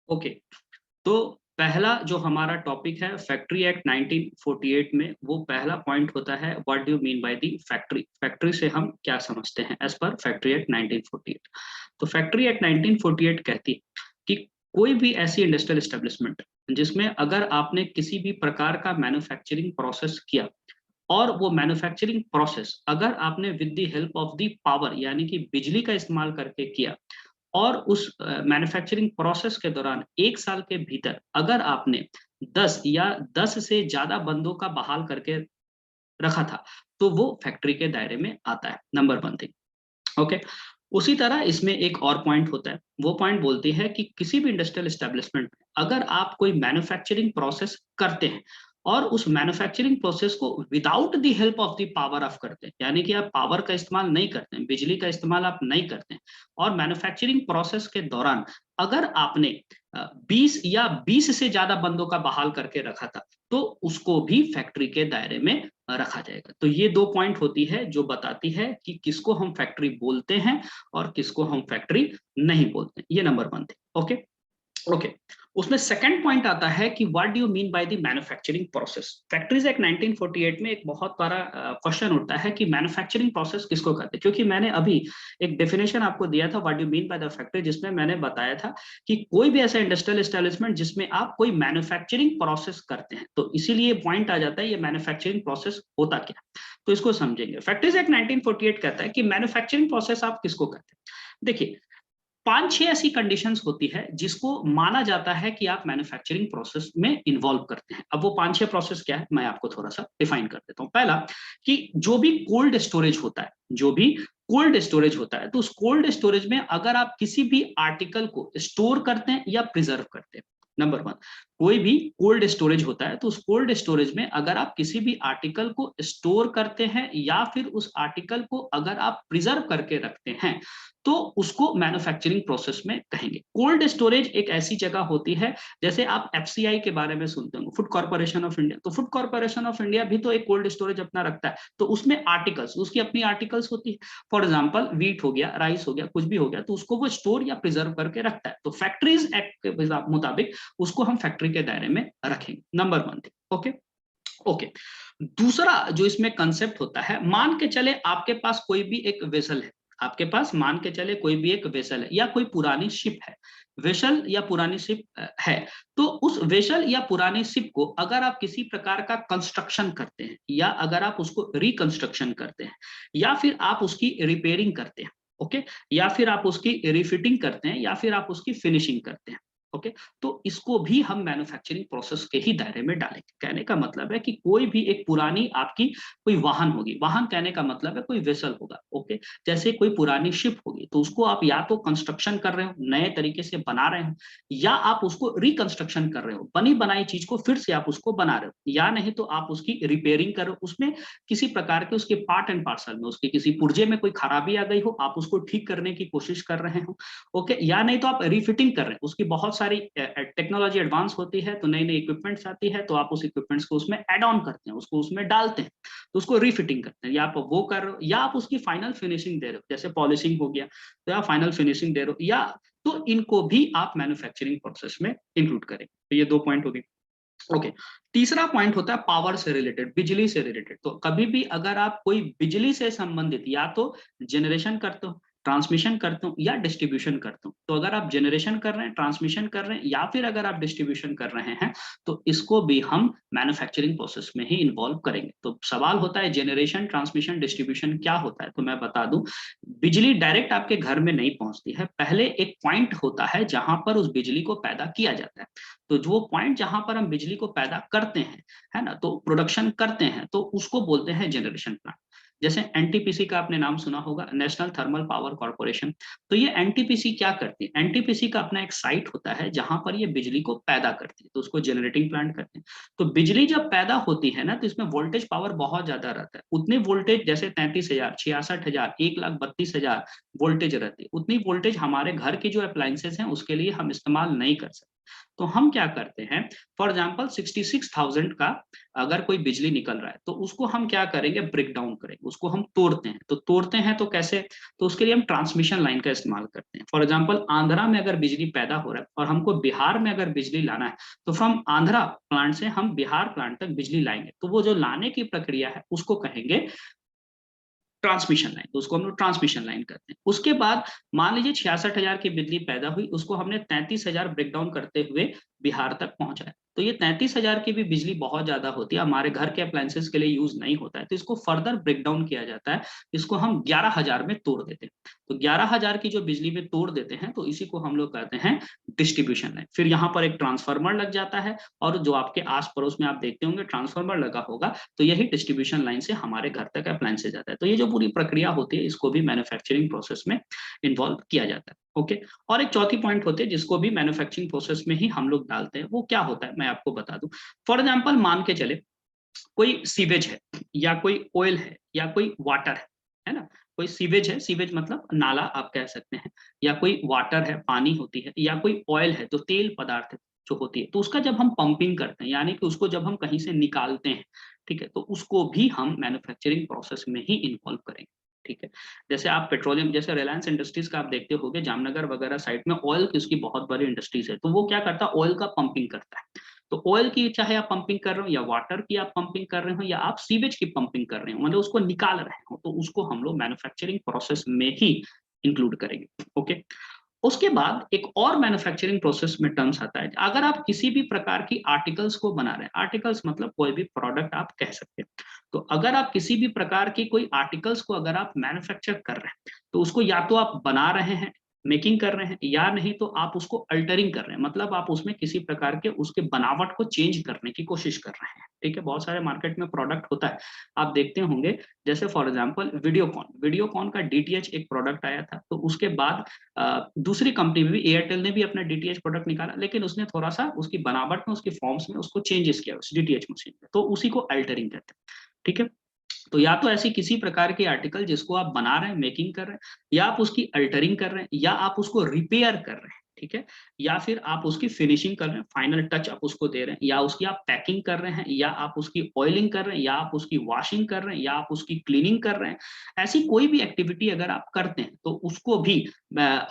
Okay, तो पहला जो हमारा टॉपिक है फैक्ट्री एक्ट 1948 में, वो पहला पॉइंट होता है what do you mean by the factory. Factory से हम क्या समझते हैं एज पर फैक्ट्री एक्ट 1948। तो फैक्ट्री एक्ट 1948 कहती है कि कोई भी ऐसी इंडस्ट्रियल एस्टेब्लिशमेंट जिसमें अगर आपने किसी भी प्रकार का मैन्युफैक्चरिंग प्रोसेस किया, और वो मैन्युफैक्चरिंग प्रोसेस अगर आपने with the help of the power यानी कि बिजली का इस्तेमाल करके किया, और उस मैन्युफैक्चरिंग प्रोसेस के दौरान 1 साल के भीतर अगर आपने 10 या 10 से ज्यादा बंदों का बहाल करके रखा था, तो वो फैक्ट्री के दायरे में आता है। Number 1 thing. ओके। उसी तरह इसमें एक और पॉइंट होता है, वो पॉइंट बोलती है कि किसी भी इंडस्ट्रियल एस्टेब्लिशमेंट में अगर आप कोई मैन्युफैक्चरिंग प्रोसेस करते हैं और उस मैन्युफैक्चरिंग प्रोसेस को without the help of the power of करते हैं, यानी कि आप पावर का इस्तेमाल नहीं करते हैं, बिजली का इस्तेमाल आप नहीं करते हैं, और मैन्युफैक्चरिंग प्रोसेस के दौरान अगर आपने 20 या 20 से ज्यादा बंदों का बहाल करके रखा था, तो उसको भी फैक्ट्री के दायरे में रखा जाएगा। तो ये 2 पॉइंट होती है जो बताती है कि किसको हम फैक्ट्री बोलते हैं और किसको हम फैक्ट्री नहीं बोलते। ये नंबर 1 थे। ओके। ओके। उसमें सेकंड पॉइंट आता है कि what do you mean by the manufacturing process. Factories act 1948 में एक बहुत बड़ा क्वेश्चन उठता है कि मैन्युफैक्चरिंग प्रोसेस किसको कहते हैं, क्योंकि मैंने अभी एक डेफिनेशन आपको दिया था what do you mean by the factory, जिसमें मैंने बताया था कि कोई भी ऐसा इंडस्ट्रियल एस्टेब्लिशमेंट जिसमें आप कोई मैन्युफैक्चरिंग प्रोसेस करते हैं, तो इसीलिए पॉइंट आ जाता है ये मैन्युफैक्चरिंग प्रोसेस होता क्या। तो इसको समझेंगे। फैक्ट्रीज एक्ट 1948 कहता है कि मैन्युफैक्चरिंग प्रोसेस आप किसको कहते हैं। देखिए, 5-6 ऐसी कंडीशंस होती है जिसको माना जाता है कि आप मैन्युफैक्चरिंग प्रोसेस में इन्वॉल्व करते हैं। अब वो 5-6 प्रोसेस क्या है, मैं आपको थोड़ा सा डिफाइन कर देता हूं। पहला, कि जो भी कोल्ड स्टोरेज होता है, जो भी कोल्ड स्टोरेज होता है, तो उस कोल्ड स्टोरेज में अगर आप किसी भी आर्टिकल को स्टोर करते हैं या प्रिजर्व करते हैं। नंबर 1, कोई भी कोल्ड स्टोरेज होता है, तो उस कोल्ड स्टोरेज में अगर आप किसी भी आर्टिकल को स्टोर करते हैं या फिर उस आर्टिकल को अगर आप प्रिजर्व करके रखते हैं, तो उसको मैन्युफैक्चरिंग प्रोसेस में कहेंगे। कोल्ड स्टोरेज एक ऐसी जगह होती है, जैसे आप एफसीआई के बारे में सुनते होंगे, फूड कॉर्पोरेशन ऑफ इंडिया, तो फूड कॉर्पोरेशन ऑफ इंडिया भी तो एक कोल्ड स्टोरेज अपना रखता है, तो उसमें आर्टिकल्स, उसकी अपनी आर्टिकल्स होती है। फॉर एग्जाम्पल वीट हो गया, राइस हो गया, कुछ भी हो गया, तो उसको वो स्टोर या प्रिजर्व करके रखता है। तो फैक्ट्रीज एक्ट के मुताबिक उसको हम फैक्ट्री के दायरे में रखेंगे। नंबर 1 थी। ओके। ओके। दूसरा जो इसमें कंसेप्ट होता है, मान के चले आपके पास कोई भी एक वेसल है, आपके पास मान के चले कोई भी एक वेसल है या कोई पुरानी शिप है, वेसल या पुरानी शिप है, तो उस वेसल या पुरानी शिप को अगर आप किसी प्रकार का कंस्ट्रक्शन करते हैं, या अगर आप उसको रिकंस्ट्रक्शन करते हैं, या फिर आप उसकी रिपेयरिंग करते हैं, ओके, या फिर आप उसकी रिफिटिंग करते हैं, या फिर आप उसकी फिनिशिंग करते हैं, ओके, तो इसको भी हम मैन्युफैक्चरिंग प्रोसेस के ही दायरे में डालेंगे। कहने का मतलब है कि कोई भी एक पुरानी आपकी कोई वाहन होगी, वाहन कहने का मतलब है कोई वेसल होगा, ओके, जैसे कोई पुरानी शिप होगी, तो उसको आप या तो कंस्ट्रक्शन कर रहे हो, नए तरीके से बना रहे हो, या आप उसको रिकंस्ट्रक्शन कर रहे हो, बनी बनाई चीज को फिर से आप उसको बना रहे हो, या नहीं तो आप उसकी रिपेयरिंग कर रहे हो, उसमें किसी प्रकार के उसके पार्ट एंड पार्सल में उसके किसी पुर्जे में कोई खराबी आ गई हो, आप उसको ठीक करने की कोशिश कर रहे हो, ओके, या नहीं तो आप रिफिटिंग कर रहे हैं, उसकी बहुत सारी टेक्नोलॉजी एडवांस होती है, तो नई नई इक्विपमेंट्स आती है, तो आप उस इक्विपमेंट्स को उसमें एड ऑन करते हैं, उसको उसमें डालते हैं, तो उसको रिफिटिंग करते हैं, या आप वो कर रहे हो, या आप उसकी फाइनल फिनिशिंग दे रहे हो, जैसे पॉलिशिंग हो गया, तो आप फाइनल फिनिशिंग दे रहे हो, या तो इनको भी आप मैन्युफैक्चरिंग प्रोसेस में इंक्लूड करें। तो ये 2 पॉइंट हो गए। ओके। तीसरा पॉइंट होता है पावर से रिलेटेड, बिजली से रिलेटेड। तो कभी भी अगर आप कोई बिजली से संबंधित या तो जनरेशन करते हो, ट्रांसमिशन करते हो, या डिस्ट्रीब्यूशन करते हो, तो अगर आप जनरेशन कर रहे हैं, ट्रांसमिशन कर रहे हैं, या फिर अगर आप डिस्ट्रीब्यूशन कर रहे हैं, तो इसको भी हम मैन्युफैक्चरिंग प्रोसेस में ही इन्वॉल्व करेंगे। तो सवाल होता है जनरेशन, ट्रांसमिशन, डिस्ट्रीब्यूशन क्या होता है, तो मैं बता दूं, बिजली डायरेक्ट आपके घर में नहीं पहुंचती है, पहले एक पॉइंट होता है जहां पर उस बिजली को पैदा किया जाता है। तो जो पॉइंट जहां पर हम बिजली को पैदा करते हैं, है ना, तो प्रोडक्शन करते हैं, तो उसको बोलते हैं जनरेशन प्लांट। जैसे एनटीपीसी का आपने नाम सुना होगा, नेशनल थर्मल पावर कॉर्पोरेशन। तो ये एनटीपीसी क्या करती है, एनटीपीसी का अपना एक साइट होता है जहां पर ये बिजली को पैदा करती है, तो उसको जनरेटिंग प्लांट करते हैं। तो बिजली जब पैदा होती है ना, तो इसमें वोल्टेज पावर बहुत ज्यादा रहता है, उतनी वोल्टेज जैसे 33,000, 66,000, 1,32,000 वोल्टेज रहती है, उतनी वोल्टेज हमारे घर की जो अप्लायंसेस हैं उसके लिए हम इस्तेमाल नहीं कर सकते। तो हम क्या करते हैं, फॉर एग्जाम्पल 66,000 का अगर कोई बिजली निकल रहा है तो उसको हम क्या करेंगे, ब्रेक डाउन करेंगे, उसको हम तोड़ते हैं। तो तोड़ते हैं तो कैसे, तो उसके लिए हम ट्रांसमिशन लाइन का इस्तेमाल करते हैं। फॉर एग्जाम्पल आंध्रा में अगर बिजली पैदा हो रहा है और हमको बिहार में अगर बिजली लाना है, तो फ्रॉम आंध्रा प्लांट से हम बिहार प्लांट तक बिजली लाएंगे। तो वो जो लाने की प्रक्रिया है उसको कहेंगे ट्रांसमिशन लाइन, तो उसको हम लोग ट्रांसमिशन लाइन करते हैं। उसके बाद मान लीजिए 66,000 की बिजली पैदा हुई, उसको हमने 33,000 ब्रेकडाउन करते हुए बिहार तक पहुंचाया। तो ये 33,000 की भी बिजली बहुत ज्यादा होती है, हमारे घर के अप्लायंसेस के लिए यूज नहीं होता है, तो इसको फर्दर ब्रेकडाउन किया जाता है। इसको हम 11,000 में तोड़ देते हैं। तो 11,000 की जो बिजली में तोड़ देते हैं, तो इसी को हम लोग कहते हैं डिस्ट्रीब्यूशन लाइन। फिर यहाँ पर एक ट्रांसफार्मर लग जाता है, और जो आपके आस पड़ोस में आप देखते होंगे ट्रांसफार्मर लगा होगा, तो यही डिस्ट्रीब्यूशन लाइन से हमारे घर तक अप्लायंसेस जाता है। तो ये जो पूरी प्रक्रिया होती है, इसको भी मैन्युफैक्चरिंग प्रोसेस में इन्वॉल्व किया जाता है। ओके, और एक चौथी पॉइंट होती है जिसको भी मैन्युफैक्चरिंग प्रोसेस में ही हम लोग डालते हैं। वो क्या होता है, मैं आपको बता दूं। फॉर एग्जाम्पल मान के चले कोई सीवेज है, या कोई ऑयल है, या कोई वाटर है ना। कोई सीवेज है, सीवेज मतलब नाला आप कह सकते हैं, या कोई वाटर है, पानी होती है, या कोई ऑयल है जो तेल पदार्थ जो होती है। तो उसका जब हम पंपिंग करते हैं, यानी कि उसको जब हम कहीं से निकालते हैं, ठीक है, तो उसको भी हम मैन्युफैक्चरिंग प्रोसेस में ही इन्वॉल्व करेंगे। ठीक है, जैसे आप पेट्रोलियम, जैसे रिलायंस इंडस्ट्रीज का आप देखते होंगे, जामनगर वगैरह साइड में ऑयल की उसकी बहुत बड़ी इंडस्ट्रीज है। तो वो क्या करता है, ऑयल का पंपिंग करता है। तो ऑयल की चाहे आप पंपिंग कर रहे हो, या वाटर की आप पंपिंग कर रहे हो, या आप सीवेज की पंपिंग कर रहे हो, मतलब उसको निकाल रहे हो, तो उसको हम लोग मैन्युफैक्चरिंग प्रोसेस में ही इंक्लूड करेंगे। ओके, उसके बाद एक और मैन्युफैक्चरिंग प्रोसेस में टर्म्स आता है। अगर आप किसी भी प्रकार की आर्टिकल्स को बना रहे हैं, आर्टिकल्स मतलब कोई भी प्रोडक्ट आप कह सकते हैं। तो अगर आप किसी भी प्रकार की कोई आर्टिकल्स को अगर आप मैन्युफैक्चर कर रहे हैं, तो उसको या तो आप बना रहे हैं, मेकिंग कर रहे हैं, या नहीं तो आप उसको अल्टरिंग कर रहे हैं, मतलब आप उसमें किसी प्रकार के उसके बनावट को चेंज करने की कोशिश कर रहे हैं। ठीक है, बहुत सारे मार्केट में प्रोडक्ट होता है, आप देखते होंगे। जैसे फॉर एग्जांपल वीडियोकॉन, वीडियोकॉन का डीटीएच एक प्रोडक्ट आया था, तो उसके बाद दूसरी कंपनी में भी, एयरटेल ने भी अपना डीटीएच प्रोडक्ट निकाला, लेकिन उसने थोड़ा सा उसकी बनावट में, उसकी फॉर्म्स में उसको चेंजेस किया उस डीटीएच मशीन में, तो उसी को अल्टरिंग कहते हैं। ठीक है, तो या तो ऐसी किसी प्रकार के आर्टिकल जिसको आप बना रहे हैं, मेकिंग कर रहे हैं, या आप उसकी अल्टरिंग कर रहे हैं, या आप उसको रिपेयर कर रहे हैं, ठीक है, या फिर आप उसकी फिनिशिंग कर रहे हैं, फाइनल टच आप उसको दे रहे हैं, या उसकी आप पैकिंग कर रहे हैं, या आप उसकी ऑयलिंग कर रहे हैं, या आप उसकी वॉशिंग कर रहे हैं, या आप उसकी क्लीनिंग कर रहे हैं। ऐसी कोई भी एक्टिविटी अगर आप करते हैं, तो उसको भी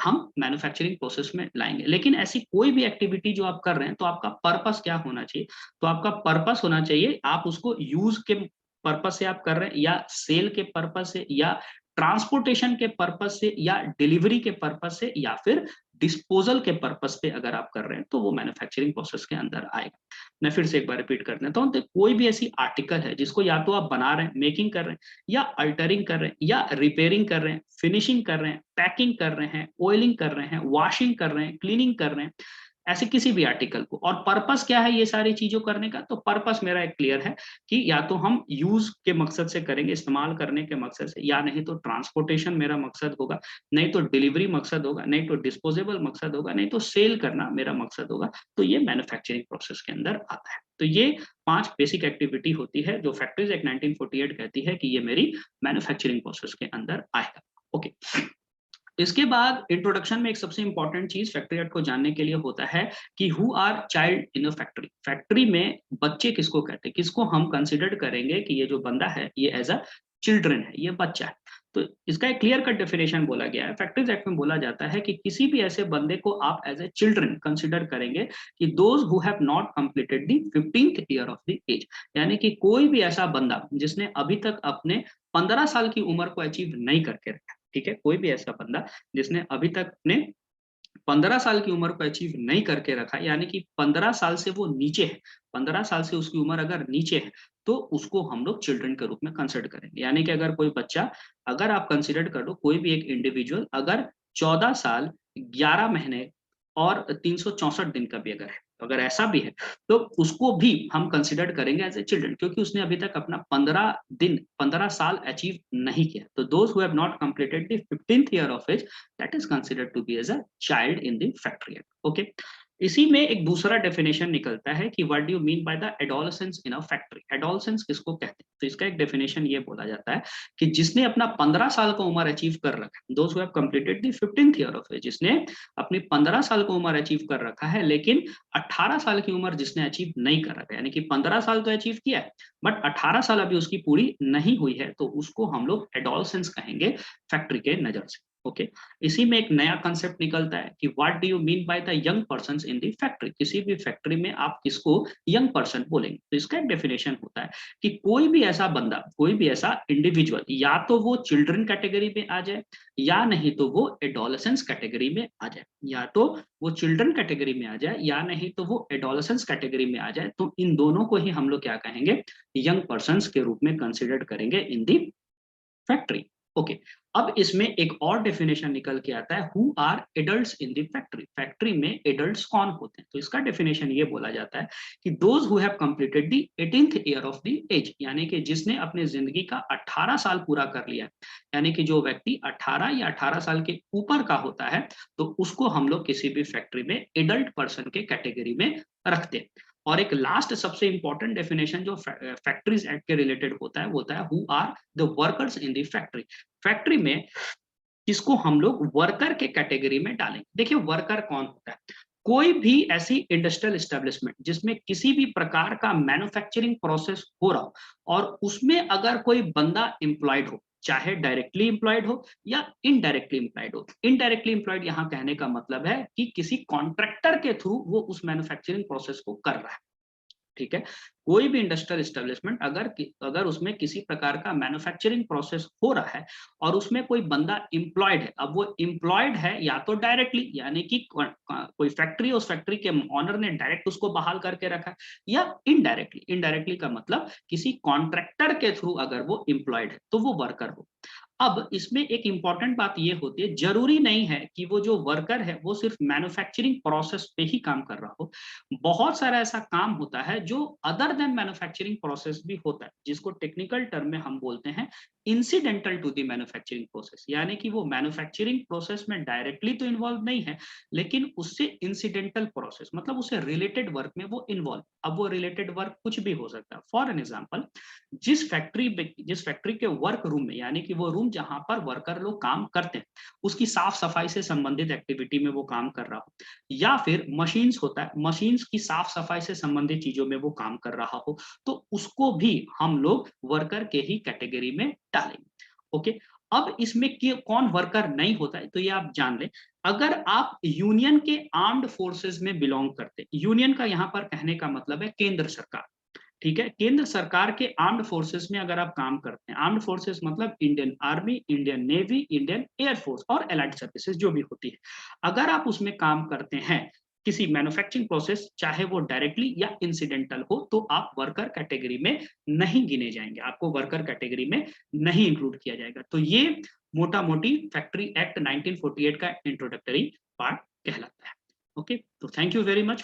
हम मैन्युफैक्चरिंग प्रोसेस में लाएंगे। लेकिन ऐसी कोई भी एक्टिविटी जो आप कर रहे हैं, तो आपका पर्पस क्या होना चाहिए, तो आपका पर्पस होना चाहिए, आप उसको यूज के पर्पस से आप कर रहे हैं, या सेल के पर्पस से, या ट्रांसपोर्टेशन के पर्पस से, या डिलीवरी के पर्पस से, या फिर डिस्पोजल के पर्पस पे अगर आप कर रहे हैं, तो वो मैन्युफैक्चरिंग प्रोसेस के अंदर आएगा। मैं फिर से एक बार रिपीट कर देता हूं, तो कोई भी ऐसी आर्टिकल है जिसको या तो आप बना रहे हैं, मेकिंग कर रहे हैं, या अल्टरिंग कर रहे हैं, या रिपेयरिंग कर रहे हैं, फिनिशिंग कर रहे हैं, पैकिंग कर रहे हैं, ऑयलिंग कर रहे हैं, वॉशिंग कर रहे हैं, क्लीनिंग कर रहे हैं, ऐसे किसी भी आर्टिकल को। और पर्पस क्या है ये सारी चीजों करने का, तो पर्पस मेरा एक क्लियर है कि या तो हम यूज के मकसद से करेंगे, इस्तेमाल करने के मकसद से, या नहीं तो ट्रांसपोर्टेशन मेरा मकसद होगा, नहीं तो डिलीवरी मकसद होगा, नहीं तो डिस्पोजेबल मकसद होगा, नहीं तो सेल करना मेरा मकसद होगा। तो ये मैन्युफैक्चरिंग प्रोसेस के अंदर आता है। तो ये 5 बेसिक एक्टिविटी होती है जो फैक्ट्रीज एक्ट 1948 कहती है कि ये मेरी मैन्युफैक्चरिंग प्रोसेस के अंदर आएगा। ओके, इसके बाद इंट्रोडक्शन में एक सबसे इंपॉर्टेंट चीज फैक्ट्री एक्ट को जानने के लिए होता है कि who are child in a factory. Factory में बच्चे किसको कहते हैं, किसको हम कंसिडर करेंगे कि ये जो बंदा है ये एज अ चिल्ड्रन है, ये बच्चा है। तो इसका एक क्लियर कट डेफिनेशन बोला गया है, फैक्ट्रीज एक्ट में बोला जाता है कि किसी भी ऐसे बंदे को आप एज ए चिल्ड्रन कंसिडर करेंगे कि those who have not completed the 15th year of the age, यानी कि कोई भी ऐसा बंदा जिसने अभी तक अपने 15 साल की उम्र को अचीव नहीं करके रखा। ठीक है, कोई भी ऐसा बंदा जिसने अभी तक अपने 15 साल की उम्र को अचीव नहीं करके रखा, यानी कि 15 साल से वो नीचे है, 15 साल से उसकी उम्र अगर नीचे है, तो उसको हम लोग चिल्ड्रन के रूप में कंसिडर करेंगे। यानी कि अगर कोई बच्चा, अगर आप कंसिडर कर लो कोई भी एक इंडिविजुअल अगर 14 साल 11 महीने और 364 दिन का भी अगर है, तो अगर ऐसा भी है, तो उसको भी हम कंसिडर करेंगे एज ए चिल्ड्रन, क्योंकि उसने अभी तक अपना 15 साल अचीव नहीं किया। तो those who have not completed the 15th year of age, that is considered to be as a child in the factory act. Okay, इसी में एक दूसरा डेफिनेशन निकलता है कि what do you mean by the adolescence in a factory. Adolescence किसको कहते हैं? तो इसका एक डेफिनेशन ये बोला जाता है कि जिसने अपना 15 साल का उम्र अचीव कर रखा है, those who have completed the 15th year of age, जिसने अपनी 15 साल का उम्र अचीव कर रखा है, लेकिन 18 साल की उम्र जिसने अचीव नहीं कर रखा है, यानी कि 15 साल तो अचीव किया है बट 18 साल अभी उसकी पूरी नहीं हुई है, तो उसको हम लोग एडोलेसेंस कहेंगे फैक्ट्री के नजर से। ओके, इसी में एक नया कंसेप्ट निकलता है कि what do you mean by the young persons in the factory. किसी भी फैक्ट्री में आप किसको यंग पर्सन बोलेंगे, तो इसका एक डेफिनेशन होता है कि कोई भी ऐसा बंदा, कोई भी ऐसा इंडिविजुअल, या तो वो चिल्ड्रन कैटेगरी में आ जाए या नहीं तो वो एडोलेसेंस कैटेगरी में आ जाए, या तो वो चिल्ड्रन कैटेगरी में आ जाए या नहीं तो वो एडोलेसेंस कैटेगरी में आ जाए, तो इन दोनों को ही हम लोग क्या कहेंगे, यंग पर्सन्स के रूप में कंसिडर करेंगे इन दी फैक्ट्री। ओके, अब इसमें एक और डेफिनेशन निकल के आता है, who are adults in the factory. Factory में एडल्ट्स कौन होते हैं? तो इसका डेफिनेशन ये बोला जाता है कि those who have completed the 18th year of the age, यानी कि जिसने अपने जिंदगी का 18 साल पूरा कर लिया है, यानी कि जो व्यक्ति 18 या 18 साल के ऊपर का होता है, तो उसको हम लोग किसी भी फैक्ट्री में एडल्ट पर्सन के कैटेगरी में रखते हैं। और एक लास्ट सबसे इंपॉर्टेंट डेफिनेशन जो फैक्ट्रीज एक्ट के रिलेटेड होता है, वो होता है who are the workers in the factory. Factory में किसको हम लोग वर्कर के कैटेगरी में डालेंगे? देखिए, वर्कर कौन होता है? कोई भी ऐसी इंडस्ट्रियल एस्टेब्लिशमेंट जिसमें किसी भी प्रकार का मैन्युफैक्चरिंग प्रोसेस हो रहा हो और उसमें अगर कोई बंदा एम्प्लॉयड हो, चाहे डायरेक्टली एम्प्लॉयड हो या इनडायरेक्टली एम्प्लॉयड हो। इनडायरेक्टली एम्प्लॉयड यहाँ कहने का मतलब है कि किसी कॉन्ट्रैक्टर के थ्रू वो उस मैन्युफैक्चरिंग प्रोसेस को कर रहा है। ठीक है, कोई भी इंडस्ट्रियल एस्टेब्लिशमेंट अगर उसमें किसी प्रकार का मैन्युफैक्चरिंग प्रोसेस हो रहा है और उसमें कोई बंदा एम्प्लॉयड है, अब वो एम्प्लॉयड है या तो डायरेक्टली, यानी कि कोई फैक्ट्री, उस फैक्ट्री के ऑनर ने डायरेक्ट उसको बहाल करके रखा है, या इनडायरेक्टली। इनडायरेक्टली का मतलब किसी कॉन्ट्रैक्टर के थ्रू अगर वो एम्प्लॉयड है तो वो वर्कर हो। अब इसमें एक इंपॉर्टेंट बात ये होती है, जरूरी नहीं है कि वो जो वर्कर है वो सिर्फ मैन्युफैक्चरिंग प्रोसेस पे ही काम कर रहा हो। बहुत सारा ऐसा काम होता है जो अदर देन मैन्युफैक्चरिंग प्रोसेस भी होता है, जिसको टेक्निकल टर्म में हम बोलते हैं incidental to the manufacturing process, यानी कि वो मैन्युफैक्चरिंग प्रोसेस में डायरेक्टली तो इन्वॉल्व नहीं है, लेकिन उससे इंसिडेंटल प्रोसेस मतलब उससे रिलेटेड वर्क में वो इन्वॉल्व। अब वो रिलेटेड वर्क कुछ भी हो सकता है। फॉर एन एग्जाम्पल, जिस फैक्ट्री के वर्क रूम में, यानी कि वो रूम जहां पर वर्कर लोग काम करते हैं, उसकी साफ सफाई से संबंधित एक्टिविटी में वो काम कर रहा हो, या फिर मशीन्स होता है, मशीन्स की साफ सफाई से संबंधित चीजों में वो काम कर रहा हो, तो उसको भी हम लोग वर्कर के ही कैटेगरी में डालेंगे। ओके, अब इसमें कौन वर्कर नहीं होता है, तो ये आप जान लें। अगर आप यूनियन के आर्म्ड फोर्सेस में बिलोंग करते, यूनियन का यहाँ पर कहने का मतलब है केंद्र सरकार। ठीक है, केंद्र सरकार के आर्म्ड फोर्सेस में अगर आप काम करते हैं, आर्म्ड फोर्सेस मतलब Indian army, Indian navy, Indian air force और एलाइड सर्विसेज जो भी होती है, अगर आप उसमें काम करते हैं किसी मैन्युफैक्चरिंग प्रोसेस, चाहे वो डायरेक्टली या इंसिडेंटल हो, तो आप वर्कर कैटेगरी में नहीं गिने जाएंगे, आपको वर्कर कैटेगरी में नहीं इंक्लूड किया जाएगा। तो ये मोटा मोटी फैक्ट्री एक्ट 1948 का इंट्रोडक्टरी पार्ट कहलाता है। ओके, तो थैंक यू वेरी मच।